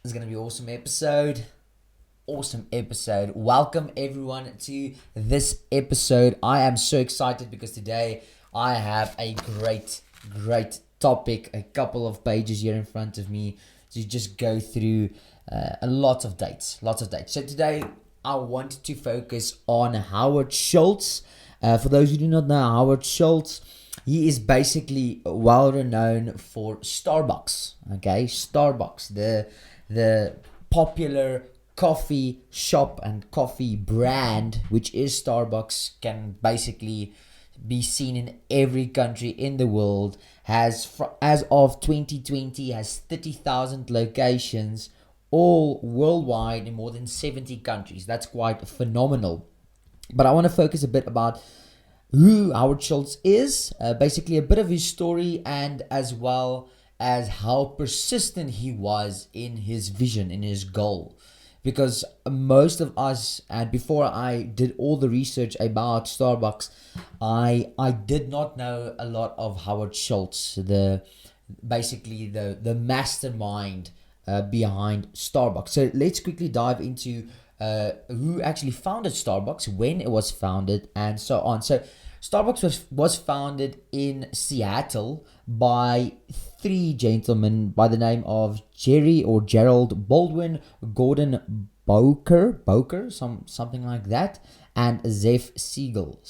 It's going to be an awesome episode. Welcome everyone to this episode. I am so excited because today I have a great topic, a couple of pages here in front of me to just go through a lot of dates. So today I want to focus on Howard Schultz. For those who do not know Howard Schultz, he is basically well renowned for Starbucks. Okay, Starbucks, the popular coffee shop and coffee brand, which is Starbucks, can basically be seen in every country in the world. As of 2020, has 30,000 locations all worldwide in more than 70 countries. That's quite phenomenal. But I want to focus a bit about who Howard Schultz is, basically a bit of his story, and as well as how persistent he was in his vision, in his goal. Because most of us, and before I did all the research about Starbucks, I did not know a lot of Howard Schultz, the mastermind behind Starbucks. So let's quickly dive into who actually founded Starbucks, when it was founded, and so on. So Starbucks was founded in Seattle by three gentlemen by the name of Gerald Baldwin, Gordon Boker, something like that, and Zeph Siegel,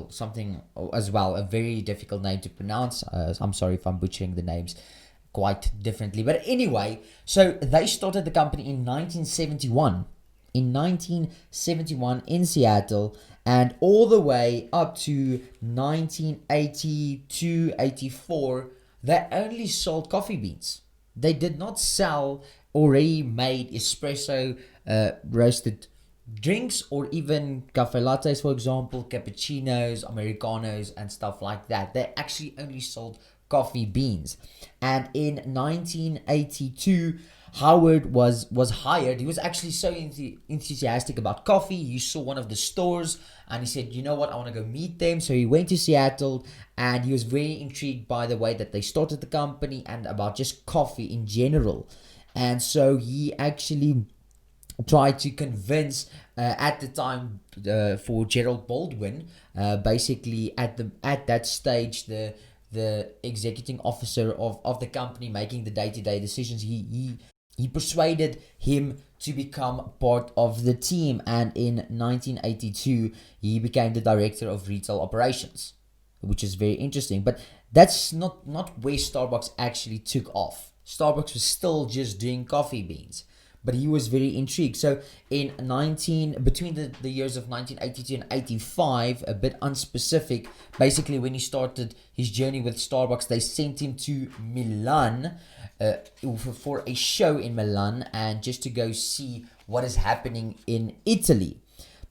something as well, a very difficult name to pronounce. I'm sorry if I'm butchering the names quite differently. But anyway, so they started the company in 1971. In Seattle, and all the way up to 1982-84, they only sold coffee beans. They did not sell already made espresso roasted drinks, or even cafe lattes, for example, cappuccinos, americanos, and stuff like that. They actually only sold coffee beans. And in 1982, Howard was hired. He was actually so enthusiastic about coffee. He saw one of the stores and he said, you know what, I want to go meet them. So he went to Seattle, and he was very intrigued by the way that they started the company and about just coffee in general. And so he actually tried to convince at the time for Gerald Baldwin, basically at that stage, the executing officer of the company making the day-to-day decisions. He persuaded him to become part of the team, and in 1982 he became the director of retail operations, which is very interesting. But that's not where Starbucks actually took off. Starbucks was still just doing coffee beans, but he was very intrigued. So between the years of 1982 and 85, a bit unspecific, basically when he started his journey with Starbucks, they sent him to Milan for a show in Milan, and just to go see what is happening in Italy.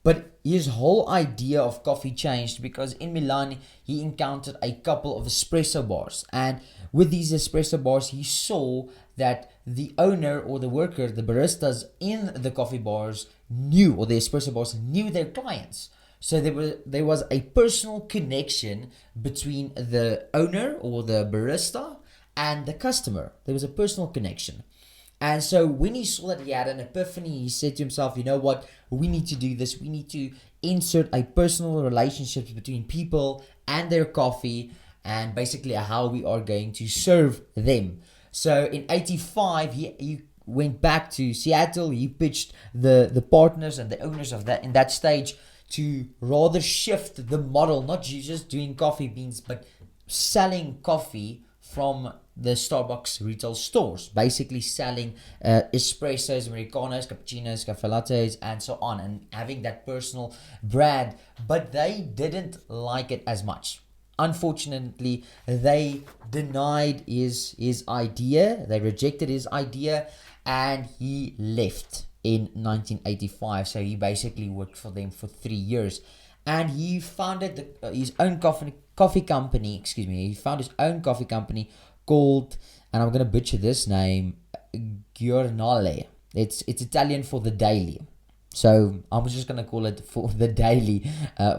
But his whole idea of coffee changed because in Milan he encountered a couple of espresso bars, and with these espresso bars he saw that the owner or the worker, the baristas in the coffee bars knew, or the espresso bars knew, their clients. So there was a personal connection between the owner or the barista and the customer. There was a personal connection. And so when he saw that, he had an epiphany. He said to himself, you know what, we need to do this. We need to insert a personal relationship between people and their coffee, and basically how we are going to serve them. So in 85, he went back to Seattle. He pitched the partners and the owners of that in that stage to rather shift the model, not just doing coffee beans, but selling coffee from the Starbucks retail stores, basically selling espressos, americanos, cappuccinos, cafe lattes, and so on, and having that personal brand. But they didn't like it as much. Unfortunately, they denied his idea. They rejected his idea, and he left in 1985. So he basically worked for them for 3 years, and he founded his own coffee company. He found his own coffee company called, and I'm gonna butcher this name, Giornale. It's Italian for the daily. So I'm just going to call it for the daily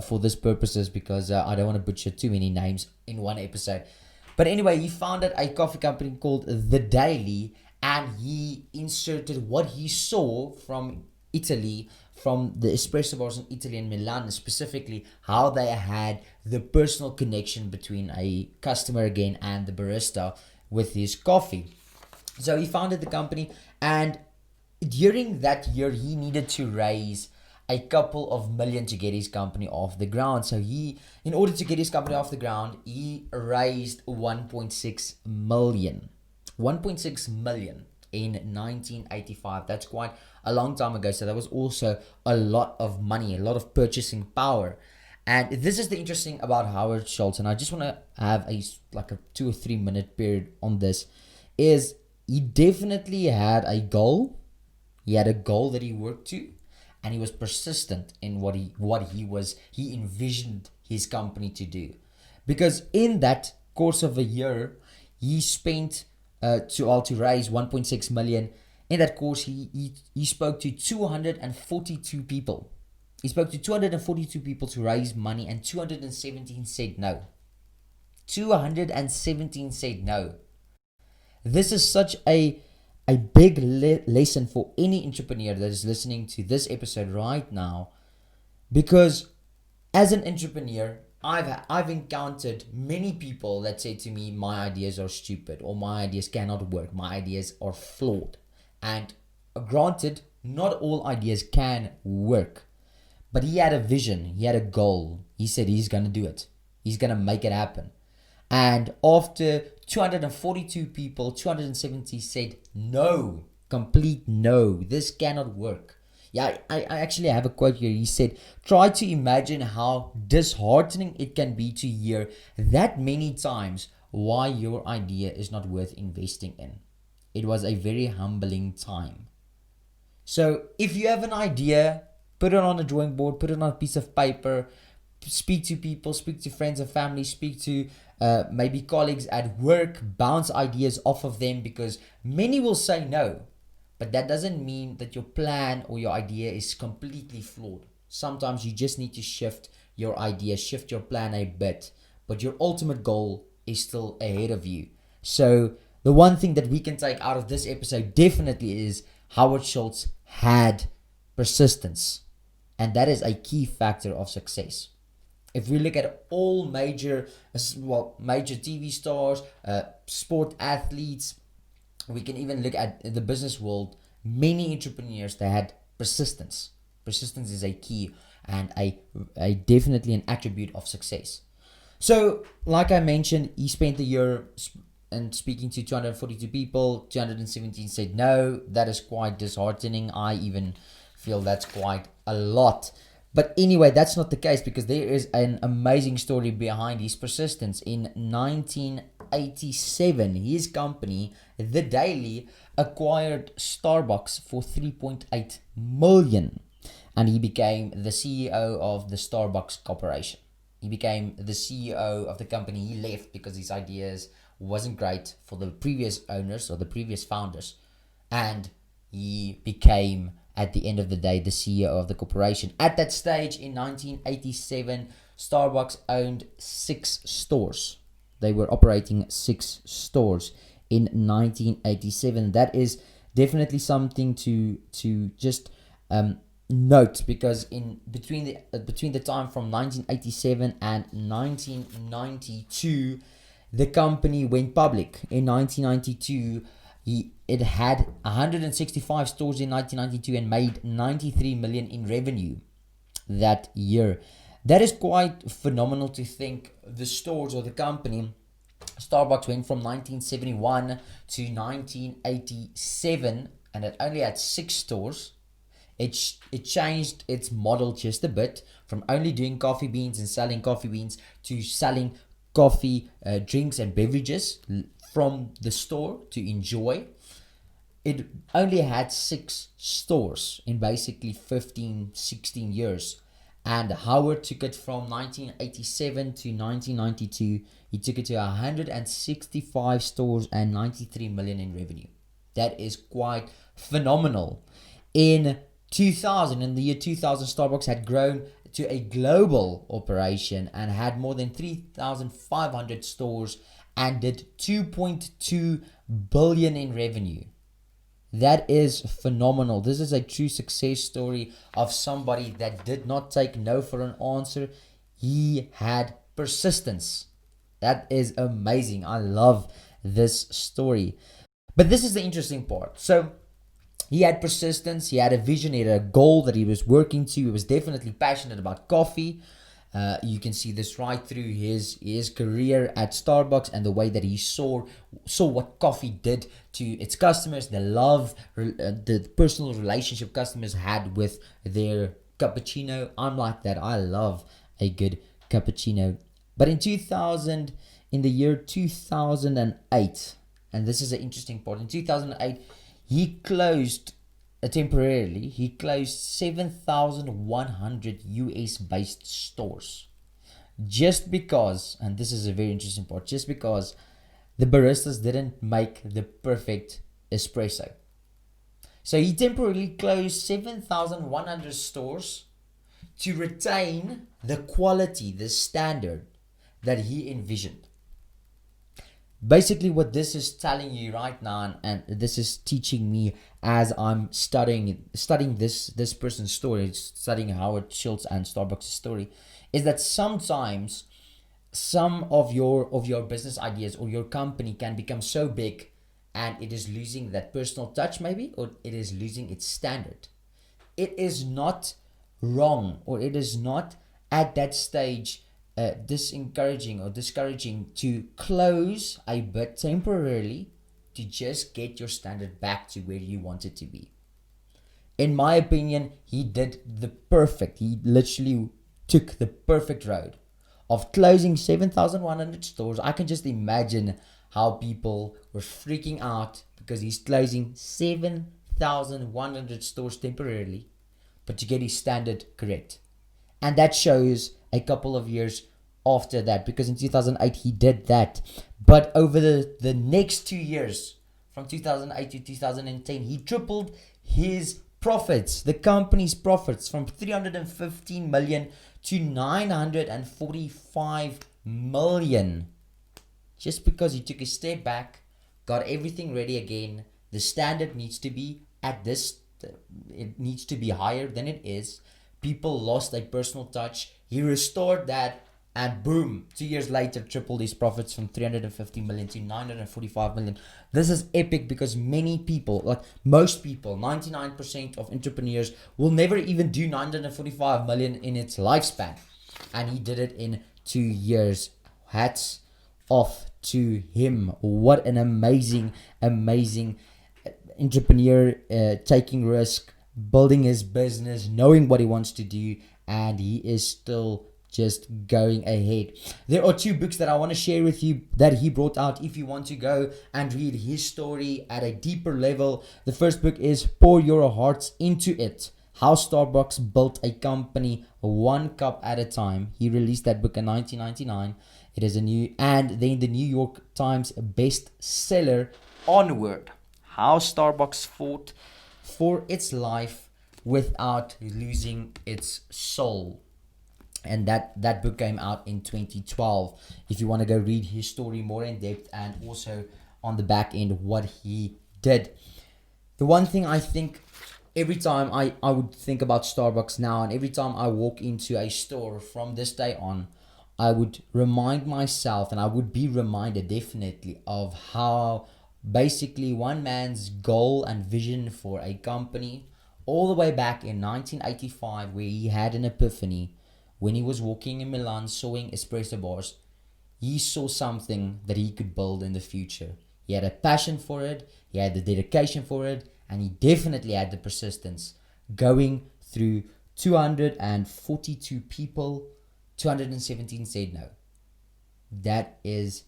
for this purposes, because I don't want to butcher too many names in one episode. But anyway, he founded a coffee company called The Daily, and he inserted what he saw from Italy, from the espresso bars in Italy and Milan specifically, how they had the personal connection between a customer again and the barista with his coffee. So he founded the company, and during that year he needed to raise a couple of million to get his company off the ground. So in order to get his company off the ground, he raised 1.6 million. 1.6 million in 1985. That's quite a long time ago. So that was also a lot of money, a lot of purchasing power. And this is the interesting about Howard Schultz, and I just want to have a 2 or 3 minute period on this, is he definitely had a goal. He had a goal that he worked to, and he was persistent in what he envisioned his company to do. Because in that course of a year, he spent to raise 1.6 million. In that course, he spoke to 242 people. He spoke to 242 people to raise money, and 217 said no. 217 said no. This is such a big lesson for any entrepreneur that is listening to this episode right now, because as an entrepreneur, I've encountered many people that say to me, my ideas are stupid, or my ideas cannot work, my ideas are flawed. And granted, not all ideas can work, but he had a vision, he had a goal. He said he's going to do it, he's going to make it happen. And after 242 people, 270 said no, complete no, this cannot work. Yeah, I actually have a quote here. He said, try to imagine how disheartening it can be to hear that many times why your idea is not worth investing in. It was a very humbling time. So if you have an idea, put it on a drawing board, put it on a piece of paper, speak to people, speak to friends and family, speak to maybe colleagues at work, bounce ideas off of them, because many will say no. But that doesn't mean that your plan or your idea is completely flawed. Sometimes you just need to shift your idea, shift your plan a bit, but your ultimate goal is still ahead of you. So the one thing that we can take out of this episode definitely is Howard Schultz had persistence, and that is a key factor of success. If we look at all major TV stars, sport athletes, we can even look at the business world. Many entrepreneurs, they had persistence. Persistence is a key and a definitely an attribute of success. So, like I mentioned, he spent the year and speaking to 242 people. 217 said no. That is quite disheartening. I even feel that's quite a lot. But anyway, that's not the case, because there is an amazing story behind his persistence. In 1987, his company, The Daily, acquired Starbucks for 3.8 million, and he became the CEO of the Starbucks Corporation. He became the CEO of the company. He left because his ideas wasn't great for the previous owners or the previous founders, and he became, at the end of the day, the CEO of the corporation. At that stage, in 1987, Starbucks owned 6 stores. They were operating 6 stores in 1987. That is definitely something to just note, because in between the time from 1987 and 1992, the company went public. In 1992, it had 165 stores in 1992 and made 93 million in revenue that year. That is quite phenomenal to think. The stores or the company, Starbucks, went from 1971 to 1987, and it only had 6 stores. It changed its model just a bit, from only doing coffee beans and selling coffee beans to selling coffee, drinks and beverages from the store to enjoy. It only had 6 stores in basically 16 years. And Howard took it from 1987 to 1992. He took it to 165 stores and 93 million in revenue. That is quite phenomenal. In the year 2000, Starbucks had grown to a global operation and had more than 3,500 stores and did 2.2 billion in revenue. That is phenomenal. This is a true success story of somebody that did not take no for an answer. He had persistence. That is amazing. I love this story. But this is the interesting part. So he had persistence, he had a vision, he had a goal that he was working to. He was definitely passionate about coffee. You can see this right through his career at Starbucks and the way that he saw what coffee did to its customers, the love, the personal relationship customers had with their cappuccino. I'm like that. I love a good cappuccino. But in the year 2008, and this is an interesting part, in 2008, he closed temporarily, he closed 7,100 US based stores. Just because, and this is a very interesting part, just because the baristas didn't make the perfect espresso. So he temporarily closed 7,100 stores to retain the quality, the standard that he envisioned. Basically, what this is telling you right now, and this is teaching me as I'm studying this person's story, studying Howard Schultz and Starbucks' story, is that sometimes some of your business ideas or your company can become so big and it is losing that personal touch, maybe, or it is losing its standard. It is not wrong, or it is not at that stage disencouraging or discouraging to close a bit temporarily to just get your standard back to where you want it to be. In my opinion, he literally took the perfect road of closing 7,100 stores. I can just imagine how people were freaking out because he's closing 7,100 stores temporarily, but to get his standard correct. And that shows a couple of years after that, because in 2008 he did that. But over the next 2 years, from 2008 to 2010, he tripled his profits, the company's profits, from 315 million to 945 million. Just because he took a step back, got everything ready again. The standard needs to be it needs to be higher than it is. People lost a personal touch. He restored that, and boom, 2 years later, tripled his profits from 350 million to 945 million. This is epic because many people, like most people, 99% of entrepreneurs will never even do 945 million in its lifespan. And he did it in 2 years. Hats off to him. What an amazing entrepreneur, taking risk, building his business, knowing what he wants to do, and he is still just going ahead. There are 2 books that I want to share with you that he brought out if you want to go and read his story at a deeper level. The first book is Pour Your Hearts Into It: How Starbucks Built a Company One Cup at a Time. He released that book in 1999. It is and then the New York Times bestseller, Onward: How Starbucks Fought for its life without losing its soul. And that book came out in 2012. If you want to go read his story more in depth, and also on the back end what he did. The one thing I think every time I would think about Starbucks now, and every time I walk into a store from this day on, I would remind myself, and I would be reminded definitely, of how basically one man's goal and vision for a company, all the way back in 1985, where he had an epiphany when he was walking in Milan sawing espresso bars. He saw something that he could build in the future. He had a passion for it, he had the dedication for it, and he definitely had the persistence. Going through 242 people, 217 said no. That is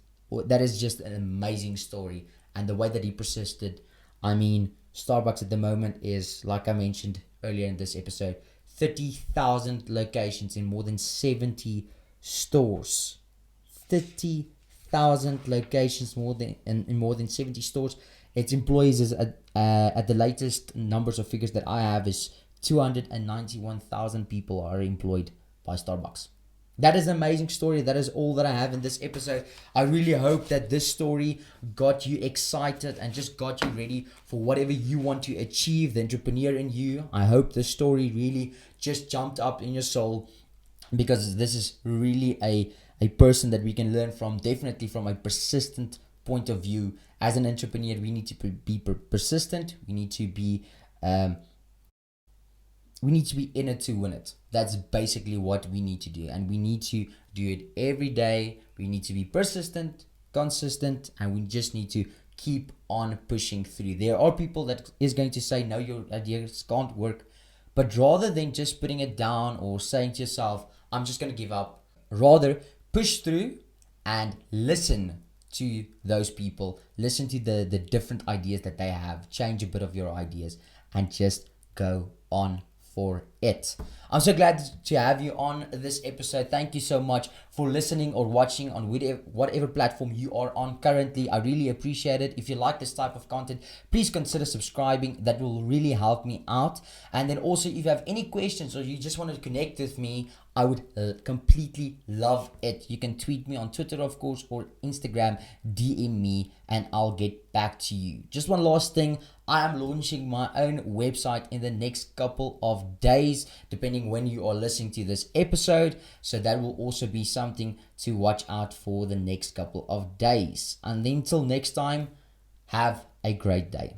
just an amazing story. And the way that he persisted, I mean, Starbucks at the moment is, like I mentioned earlier in this episode, 30,000 locations in more than 70 stores. 30,000 locations in more than 70 stores. Its employees is at the latest numbers or figures that I have is 291,000 people are employed by Starbucks. That is an amazing story. That is all that I have in this episode. I really hope that this story got you excited and just got you ready for whatever you want to achieve, the entrepreneur in you. I hope this story really just jumped up in your soul, because this is really a person that we can learn from, definitely from a persistent point of view. As an entrepreneur, we need to be persistent. Um, we need to be in it to win it. That's basically what we need to do, and we need to do it every day. We need to be persistent, consistent, and we just need to keep on pushing through. There are people that is going to say, no, your ideas can't work, but rather than just putting it down or saying to yourself, I'm just going to give up, rather push through and listen to those people, listen to the different ideas that they have, change a bit of your ideas, and just go on for it. I'm so glad to have you on this episode. Thank you so much for listening or watching on whatever platform you are on currently. I really appreciate it. If you like this type of content, please consider subscribing. That will really help me out. And then also, if you have any questions or you just want to connect with me, I would completely love it. You can tweet me on Twitter, of course, or Instagram, DM me, and I'll get back to you. Just one last thing. I am launching my own website in the next couple of days, depending when you are listening to this episode. So that will also be something to watch out for the next couple of days. And then until next time, have a great day.